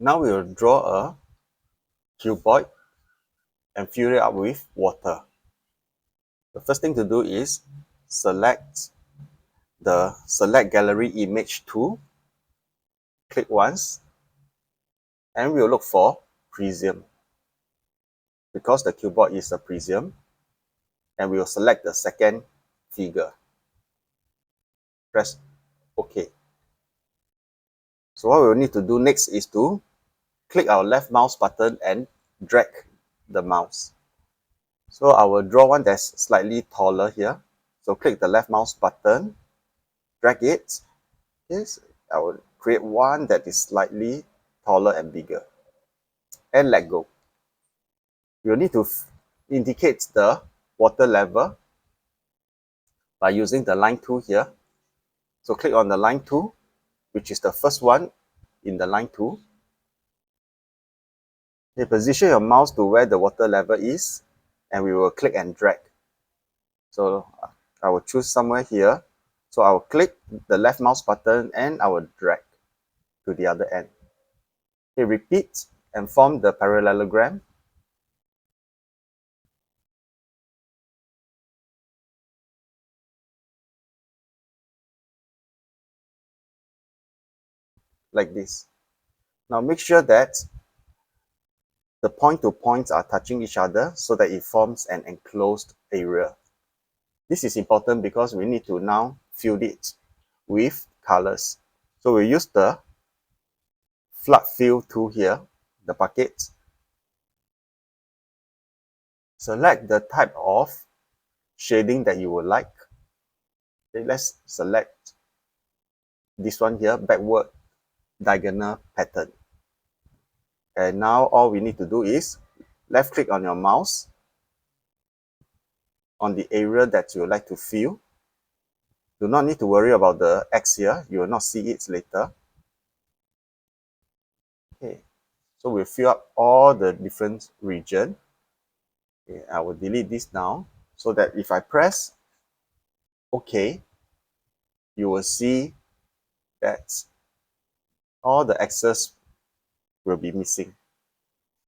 Now we will draw a cuboid and fill it up with water. The first thing to do is select the Select Gallery Image tool, click once, and we'll look for Prism. Because the cuboid is a prism, and we'll select the second figure. Press OK. So what we'll need to do next is to click our left mouse button and drag the mouse. So I will draw one that's slightly taller here. So click the left mouse button, drag it. Yes, I will create one that is slightly taller and bigger. And let go. You'll need to indicate the water level by using the line tool here. So click on the line tool, which is the first one in the line tool. You position your mouse to where the water level is, and we will click and drag. So I will choose somewhere here. So I will click the left mouse button and I will drag to the other end. Okay, repeat and form the parallelogram. Like this. Now make sure that the point-to-points are touching each other so that it forms an enclosed area. This is important because we need to now fill it with colors. So we use the flood fill tool here, the bucket. Select the type of shading that you would like. Okay, let's select this one here, backward diagonal pattern. And now all we need to do is left click on your mouse on the area that you would like to fill. Do not need to worry about the X here, you will not see it later. Okay, so we'll fill up all the different region. Okay, I will delete this now so that if I press OK, you will see that all the X's will be missing.